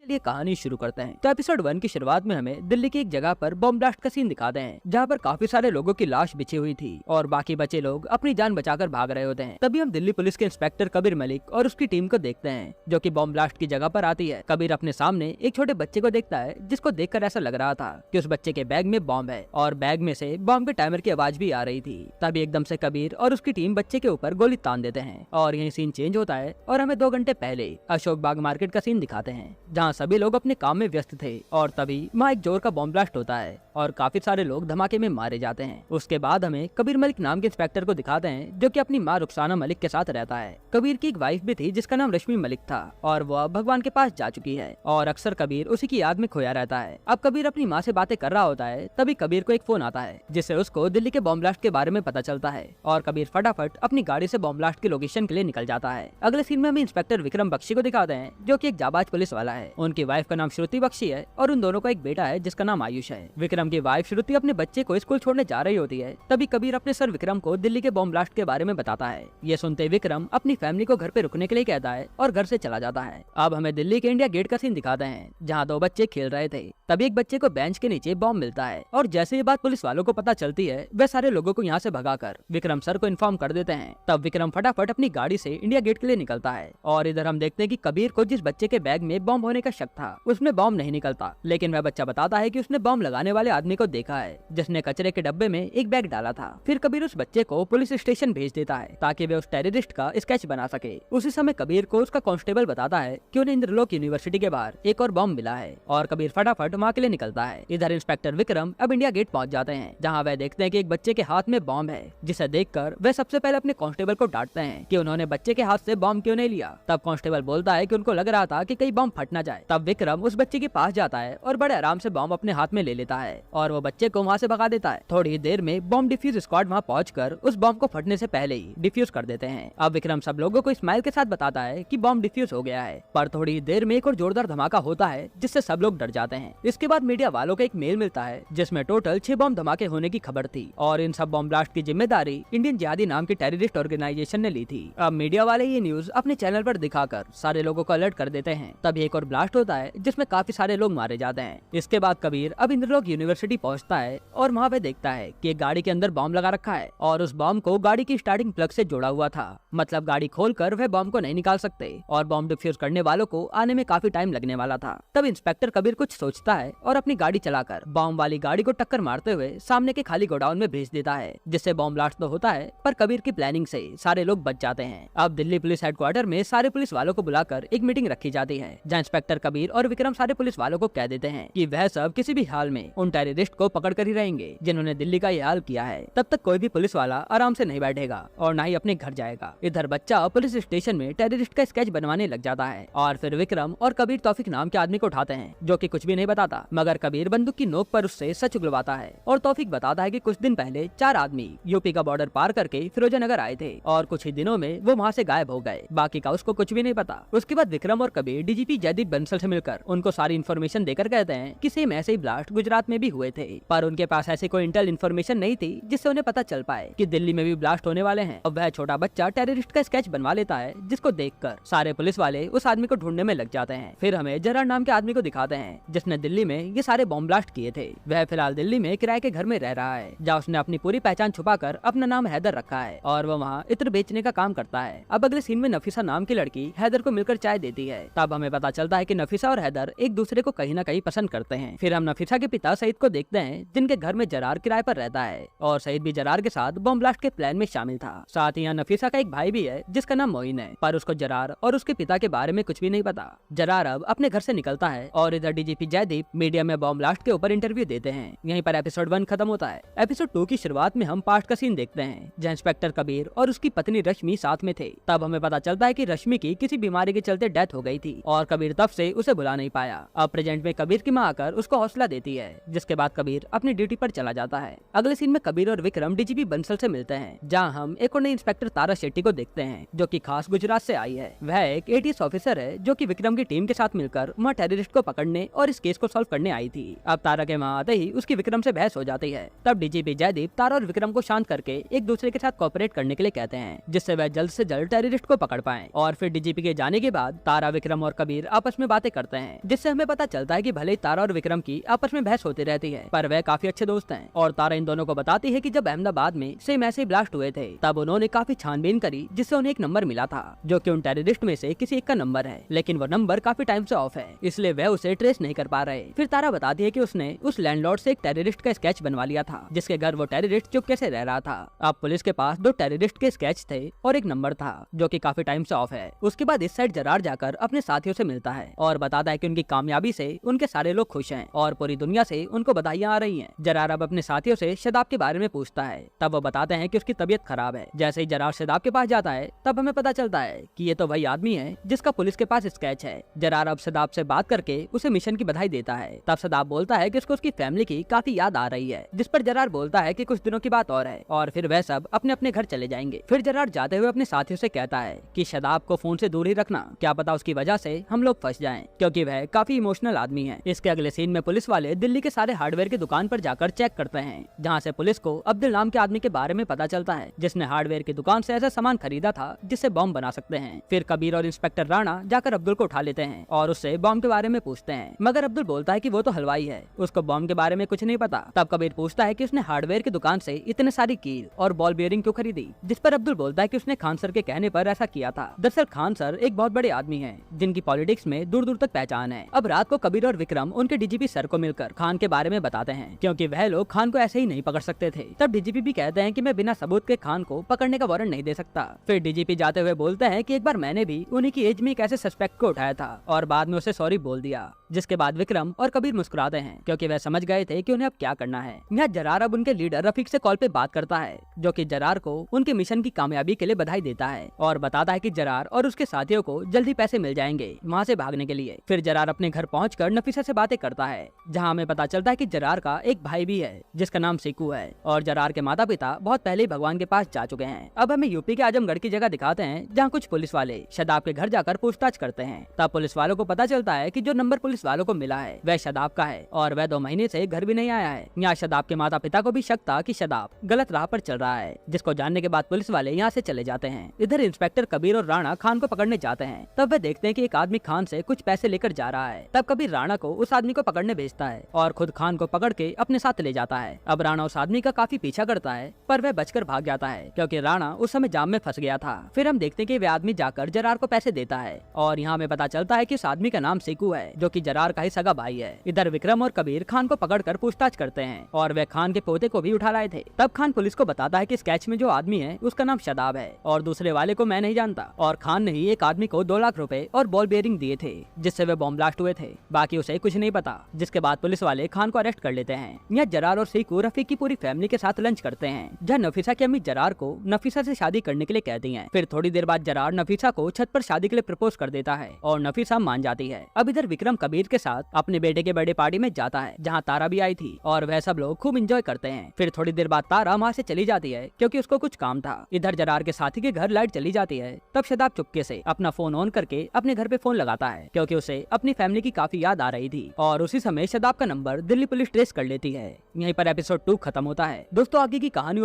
ये कहानी शुरू करते हैं। तो एपिसोड 1 की शुरुआत में हमें दिल्ली की एक जगह पर बॉम्ब ब्लास्ट का सीन दिखाते हैं, जहाँ पर काफी सारे लोगों की लाश बिछी हुई थी और बाकी बचे लोग अपनी जान बचाकर भाग रहे होते हैं। तभी हम दिल्ली पुलिस के इंस्पेक्टर कबीर मलिक और उसकी टीम को देखते हैं, जो कि बॉम्ब ब्लास्ट की जगह पर आती है। कबीर अपने सामने एक छोटे बच्चे को देखता है, जिसको देखकर ऐसा लग रहा था कि उस बच्चे के बैग में बॉम्ब है और बैग में से बॉम्ब के टाइमर की आवाज भी आ रही थी। तभी एकदम से कबीर और उसकी टीम बच्चे के ऊपर गोली तान देते हैं और यही सीन चेंज होता है और हमें 2 घंटे पहले अशोक बाग मार्केट का सीन दिखाते हैं, जहाँ सभी लोग अपने काम में व्यस्त थे और तभी वहाँ एक जोर का बॉम्ब ब्लास्ट होता है और काफी सारे लोग धमाके में मारे जाते हैं। उसके बाद हमें कबीर मलिक नाम के इंस्पेक्टर को दिखाते हैं, जो कि अपनी माँ रुखसाना मलिक के साथ रहता है। कबीर की एक वाइफ भी थी जिसका नाम रश्मि मलिक था और वो अब भगवान के पास जा चुकी है और अक्सर कबीर उसी की याद में खोया रहता है। अब कबीर अपनी माँ से बातें कर रहा होता है, तभी कबीर को एक फोन आता है, जिससे उसको दिल्ली के बॉम्ब ब्लास्ट के बारे में पता चलता है और कबीर फटाफट अपनी गाड़ी से बॉम्ब ब्लास्ट की लोकेशन के लिए निकल जाता है। अगले सीन में हमें इंस्पेक्टर विक्रम बख्शी को दिखाते हैं, जो कि एक जाबाज पुलिस वाला है। उनकी वाइफ का नाम श्रुति बख्शी है और उन दोनों का एक बेटा है जिसका नाम आयुष है। विक्रम की वाइफ श्रुति अपने बच्चे को स्कूल छोड़ने जा रही होती है, तभी कबीर अपने सर विक्रम को दिल्ली के बॉम्ब ब्लास्ट के बारे में बताता है। ये सुनते विक्रम अपनी फैमिली को घर पे रुकने के लिए कहता है और घर से चला जाता है। अब हमें दिल्ली के इंडिया गेट का सीन दिखाते हैं, जहाँ 2 बच्चे खेल रहे थे। तभी एक बच्चे को बेंच के नीचे बॉम्ब मिलता है और जैसे ये बात पुलिस वालों को पता चलती है, वे सारे लोगों को यहाँ से भगाकर विक्रम सर को इन्फॉर्म कर देते हैं। तब विक्रम फटाफट अपनी गाड़ी से इंडिया गेट के लिए निकलता है और इधर हम देखते हैं कि कबीर को जिस बच्चे के बैग में बॉम्ब होने का शक था, उसमें बॉम्ब नहीं निकलता, लेकिन वह बच्चा बताता है कि उसने बॉम्ब लगाने वाले आदमी को देखा है, जिसने कचरे के डब्बे में एक बैग डाला था। फिर कबीर उस बच्चे को पुलिस स्टेशन भेज देता है ताकि वे उस टेररिस्ट का स्केच बना सके। उसी समय कबीर को उसका कांस्टेबल बताता है कि उन्हें इंद्रलोक यूनिवर्सिटी के बाहर एक और बॉम्ब मिला है और कबीर फटाफट वहाँ के लिए निकलता है। इधर इंस्पेक्टर विक्रम अब इंडिया गेट पहुँच जाते हैं, जहाँ वह देखते हैं कि एक बच्चे के हाथ में बॉम्ब है, जिसे देखकर वे सबसे पहले अपने कांस्टेबल को डांटते हैं कि उन्होंने बच्चे के हाथ से बॉम्ब क्यों नहीं लिया। तब कांस्टेबल बोलता है कि उनको लग रहा था कि कहीं बॉम्ब फट ना जाए। तब विक्रम उस बच्चे के पास जाता है और बड़े आराम से बॉम्ब अपने हाथ में ले लेता है और वो बच्चे को वहाँ से भगा देता है। थोड़ी ही देर में बॉम्ब डिफ्यूज स्क्वाड वहाँ पहुंचकर उस बॉम्ब को फटने से पहले ही डिफ्यूज कर देते हैं। अब विक्रम सब लोगों को स्माइल के साथ बताता है कि बॉम्ब डिफ्यूज हो गया है, पर थोड़ी ही देर में एक और जोरदार धमाका होता है, जिससे सब लोग डर जाते हैं। इसके बाद मीडिया वालों को एक मेल मिलता है, जिसमें टोटल 6 बॉम्ब धमाके होने की खबर थी और इन सब बॉम्ब ब्लास्ट की जिम्मेदारी इंडियन जिहादी नाम की टेररिस्ट ऑर्गेनाइजेशन ने ली थी। अब मीडिया वाले ये न्यूज अपने चैनल पर दिखाकर सारे लोगों को अलर्ट कर देते हैं। तभी एक और ब्लास्ट होता है, जिसमें काफी सारे लोग मारे जाते हैं। इसके बाद कबीर अब इंद्रलोक यूनिवर्सिटी पहुंचता है और वहाँ वह देखता है कि एक गाड़ी के अंदर बॉम्ब लगा रखा है और उस बॉम्ब को गाड़ी की स्टार्टिंग प्लग से जोड़ा हुआ था, मतलब गाड़ी खोलकर वह बॉम्ब को नहीं निकाल सकते और बॉम्ब डिफ्यूज करने वालों को आने में काफी टाइम लगने वाला था। तब इंस्पेक्टर कबीर कुछ सोचता है और अपनी गाड़ी चलाकर बॉम्ब वाली गाड़ी को टक्कर मारते हुए सामने के खाली गोडाउन में भेज देता है, जिससे बॉम्ब ब्लास्ट तो होता है, पर कबीर की प्लानिंग से सारे लोग बच जाते हैं। अब दिल्ली पुलिस हेडक्वार्टर में सारे पुलिस वालों को बुलाकर एक मीटिंग रखी जाती है, जहाँ इंस्पेक्टर कबीर और विक्रम सारे पुलिस वालों को कह देते हैं कि वह सब किसी भी हाल में उन टेररिस्ट को पकड़ कर ही रहेंगे जिन्होंने दिल्ली का ये हाल किया है। तब तक कोई भी पुलिस वाला आराम से नहीं बैठेगा और न ही अपने घर जाएगा। इधर बच्चा पुलिस स्टेशन में टेररिस्ट का स्केच बनवाने लग जाता है और फिर विक्रम और कबीर तौफीक नाम के आदमी को उठाते हैं, जो कि कुछ भी नहीं बताता, मगर कबीर बंदूक की नोक पर उससे सच उगलवाता है और तौफीक बताता है कि कुछ दिन पहले 4 आदमी यूपी का बॉर्डर पार करके फिरोजनगर आए थे और कुछ ही दिनों में वो वहाँ से गायब हो गए। बाकी का उसको कुछ भी नहीं पता। उसके बाद विक्रम और कबीर डीजीपी जयदीप बंसल से मिलकर उनको सारी इन्फॉर्मेशन देकर कहते हैं कि सेम ऐसे ही ब्लास्ट गुजरात में भी हुए थे, पर उनके पास ऐसी कोई इंटेल इन्फॉर्मेशन नहीं थी जिससे उन्हें पता चल पाए कि दिल्ली में भी ब्लास्ट होने वाले हैं। अब वह छोटा बच्चा टेररिस्ट का स्केच बनवा लेता है, जिसको देखकर सारे पुलिस वाले उस आदमी को ढूंढने में लग जाते हैं। फिर हमें जरार नाम के आदमी को दिखाते हैं, जिसने दिल्ली में ये सारे बॉम्ब ब्लास्ट किए थे। वह फिलहाल दिल्ली में किराए के घर में रह रहा है, जहाँ उसने अपनी पूरी पहचान छुपाकर अपना नाम हैदर रखा है और वह वहाँ इत्र बेचने का काम करता है। अब अगले सीन में नफीसा नाम की लड़की हैदर को मिलकर चाय देती है। तब हमें पता चलता है कि नफीसा और हैदर एक दूसरे को कहीं न कहीं पसंद करते हैं। फिर हम नफीसा के पिता सईद को देखते हैं, जिनके घर में जरार किराए पर रहता है और सईद भी जरार के साथ बॉम्ब ब्लास्ट के प्लान में शामिल था। साथ ही यहाँ नफीसा का एक भाई भी है, जिसका नाम मोइन है, पर उसको जरार और उसके पिता के बारे में कुछ भी नहीं पता। जरार अब अपने घर से निकलता है और इधर डीजीपी जयदीप मीडिया में बॉम्ब ब्लास्ट के ऊपर इंटरव्यू देते हैं। यहीं पर एपिसोड 1 खत्म होता है। एपिसोड 2 की शुरुआत में हम पास्ट का सीन देखते हैं, जहाँ इंस्पेक्टर कबीर और उसकी पत्नी रश्मि साथ में थे। तब हमें पता चलता है कि रश्मि की किसी बीमारी के चलते डेथ हो गई थी और कबीर तब से उसे बुला नहीं पाया। अब प्रेजेंट में कबीर की माँ आकर उसको हौसला देती है, जिसके बाद कबीर अपनी ड्यूटी पर चला जाता है। अगले सीन में कबीर और विक्रम डीजीपी बंसल से मिलते हैं, जहाँ हम एक और नई इंस्पेक्टर तारा शेट्टी को देखते हैं, जो कि खास गुजरात से आई है। वह एक एटीएस ऑफिसर है, जो कि विक्रम की टीम के साथ मिलकर वहाँ टेररिस्ट को पकड़ने और इस केस को सॉल्व करने आई थी। अब तारा के वहाँ आते ही उसकी विक्रम से बहस हो जाती है। तब डीजीपी जयदीप तारा और विक्रम को शांत करके एक दूसरे के साथ कोऑपरेट करने के लिए कहते हैं, जिससे वह जल्द से जल्द टेररिस्ट को पकड़ पाएं। और फिर डीजीपी के जाने के बाद तारा, विक्रम और कबीर आपस में बातें करते हैं, जिससे हमें पता चलता है कि भले ही तारा और विक्रम की आपस में बहस होती रहती है, पर वह काफी अच्छे दोस्त हैं। और तारा इन दोनों को बताती है कि जब अहमदाबाद में सेम ऐसे ब्लास्ट हुए थे तब उन्होंने काफी छानबीन करी, जिससे उन्हें एक नंबर मिला था जो कि उन टेररिस्ट में से किसी एक का नंबर है, लेकिन वो नंबर काफी टाइम से ऑफ है, इसलिए वह उसे ट्रेस नहीं कर पा रहे। फिर तारा बताती है कि उसने उस लैंडलॉर्ड से एक टेररिस्ट का स्केच बनवा लिया था, जिसके घर वो टेररिस्ट चुपके से रह रहा था। अब पुलिस के पास 2 टेररिस्ट के स्केच थे और एक नंबर था जो कि काफी टाइम से ऑफ है। उसके बाद इस साइड जरार जाकर अपने साथियों से मिलता है और बताता है कि उनकी कामयाबी से उनके सारे लोग खुश हैं और पूरी दुनिया से उनको बधाइयां आ रही हैं। जरार अब अपने साथियों से शदाब के बारे में पूछता है, तब वो बताते हैं कि उसकी तबीयत खराब है। जैसे ही जरार शदाब के पास जाता है तब हमें पता चलता है कि ये तो वही आदमी है जिसका पुलिस के पास स्केच है। जरार अब शदाब से बात करके उसे मिशन की बधाई देता है। तब शदाब बोलता है कि उसको उसकी फैमिली की काफी याद आ रही है, जिस पर जरार बोलता है कि कुछ दिनों की बात और है और फिर वह सब अपने अपने घर चले जाएंगे। फिर जरार जाते हुए अपने साथियों से कहता है कि शदाब को फोन से दूर ही रखना, क्या पता उसकी वजह से हम लोग फंस जाएं, क्योंकि वह काफी इमोशनल आदमी है। इसके अगले सीन में पुलिस वाले दिल्ली के सारे हार्डवेयर की दुकान पर जाकर चेक करते हैं, जहाँ से पुलिस को अब्दुल नाम के आदमी के बारे में पता चलता है जिसने हार्डवेयर की दुकान से ऐसा सामान खरीदा था जिससे बॉम्ब बना सकते हैं। फिर कबीर और इंस्पेक्टर राणा जाकर अब्दुल को उठा लेते हैं और उससे बॉम्ब के बारे में पूछते हैं, मगर अब्दुल बोलता है कि वो तो हलवाई है, उसको बॉम्ब के बारे में कुछ नहीं पता। तब कबीर पूछता है कि उसने हार्डवेयर की दुकान से इतने सारी कील और बॉल बेयरिंग क्यों खरीदी, जिस पर अब्दुल बोलता है कि उसने खान सर के कहने पर ऐसा किया था। दरअसल खान सर एक बहुत बड़े आदमी हैं, जिनकी पॉलिटिक्स में दूर दूर तक पहचान है। अब रात को कबीर और विक्रम उनके डीजीपी सर को मिलकर खान के बारे में बताते हैं, क्योंकि वह लोग खान को ऐसे ही नहीं पकड़ सकते थे। तब डीजीपी भी कहते हैं कि मैं बिना सबूत के खान को पकड़ने का वारंट नहीं दे सकता। फिर डीजीपी जाते हुए बोलते हैं कि एक बार मैंने भी उन्हीं की एज में एक ऐसे सस्पेक्ट को उठाया था और बाद में उसे सॉरी बोल दिया, जिसके बाद विक्रम और कबीर मुस्कुराते हैं क्योंकि वह समझ गए थे कि उन्हें अब क्या करना है। यहाँ जरार अब उनके लीडर रफीक से कॉल पे बात करता है, जो कि जरार को उनके मिशन की कामयाबी के लिए बधाई देता है और बताता है कि जरार और उसके साथियों को जल्दी पैसे मिल जाएंगे वहाँ से भागने के लिए। फिर जरार अपने घर पहुंचकर नफीसा से बातें करता है, जहाँ हमें पता चलता है कि जरार का एक भाई भी है जिसका नाम सीकू है और जरार के माता पिता बहुत पहले ही भगवान के पास जा चुके हैं। अब हमें यूपी के आजमगढ़ की जगह दिखाते हैं, जहाँ कुछ पुलिस वाले शदाब के घर जाकर पूछताछ करते हैं। तब पुलिस वालों को पता चलता है कि जो नंबर पुलिस वालों को मिला है वह शदाब का है और वह 2 महीने से घर भी नहीं आया है। यहाँ शदाब के माता पिता को भी शक था कि शदाब गलत राह पर चल रहा है, जिसको जानने के बाद पुलिस वाले यहाँ से चले जाते हैं। इधर इंस्पेक्टर कबीर और राणा खान को पकड़ने जाते हैं। तब वे देखते हैं कि एक आदमी खान से कुछ पैसे लेकर जा रहा है। तब कबीर राणा को उस आदमी को पकड़ने भेजता है और खुद खान को पकड़ के अपने साथ ले जाता है। अब राणा उस आदमी का काफी पीछा करता है, पर वह बचकर भाग जाता है क्योंकि राणा उस समय जाम में फंस गया था। फिर हम देखते हैं कि वह आदमी जाकर जरार को पैसे देता है और यहाँ हमें पता चलता है कि उस आदमी का नाम सीकू है, जो कि जरार का ही सगा भाई है। इधर विक्रम और कबीर खान को पकड़कर पूछताछ करते हैं और वह खान के पोते को भी उठा लाए थे। तब खान पुलिस को बताता है कि स्केच में जो आदमी है उसका नाम शदाब है और दूसरे वाले को मैं नहीं जानता, और खान ने ही एक आदमी को 2 लाख रुपए और बॉल बेयरिंग दिए थे जिससे वे बॉम्ब ब्लास्ट हुए थे, बाकी उसे कुछ नहीं पता। जिसके बाद पुलिस वाले खान को अरेस्ट कर लेते हैं। यहाँ जरार और सीकू रफीक की पूरी फैमिली के साथ लंच करते हैं, जहाँ नफीसा की अम्मी जरार को नफीसा से शादी करने के लिए कहती है। फिर थोड़ी देर बाद जरार नफीसा को छत पर शादी के लिए प्रपोज कर देता है और नफीसा मान जाती है। अब इधर विक्रम कबीर के साथ अपने बेटे के बर्थडे पार्टी में जाता है, जहाँ तारा भी आई थी और वह सब लोग खूब एंजॉय करते हैं। फिर थोड़ी देर बाद तारा वहाँ से चली जाती है क्योंकि उसको कुछ काम था। इधर जरार के साथी के घर लाइट चली जाती है। तब शदाब चुपके से अपना फोन ऑन करके अपने घर पे फोन लगाता है क्योंकि उसे अपनी फैमिली की काफी याद आ रही थी, और उसी समय शदाब का नंबर दिल्ली पुलिस ट्रेस कर लेती है। यहीं पर एपिसोड 2 खत्म होता है। दोस्तों आगे की कहानी और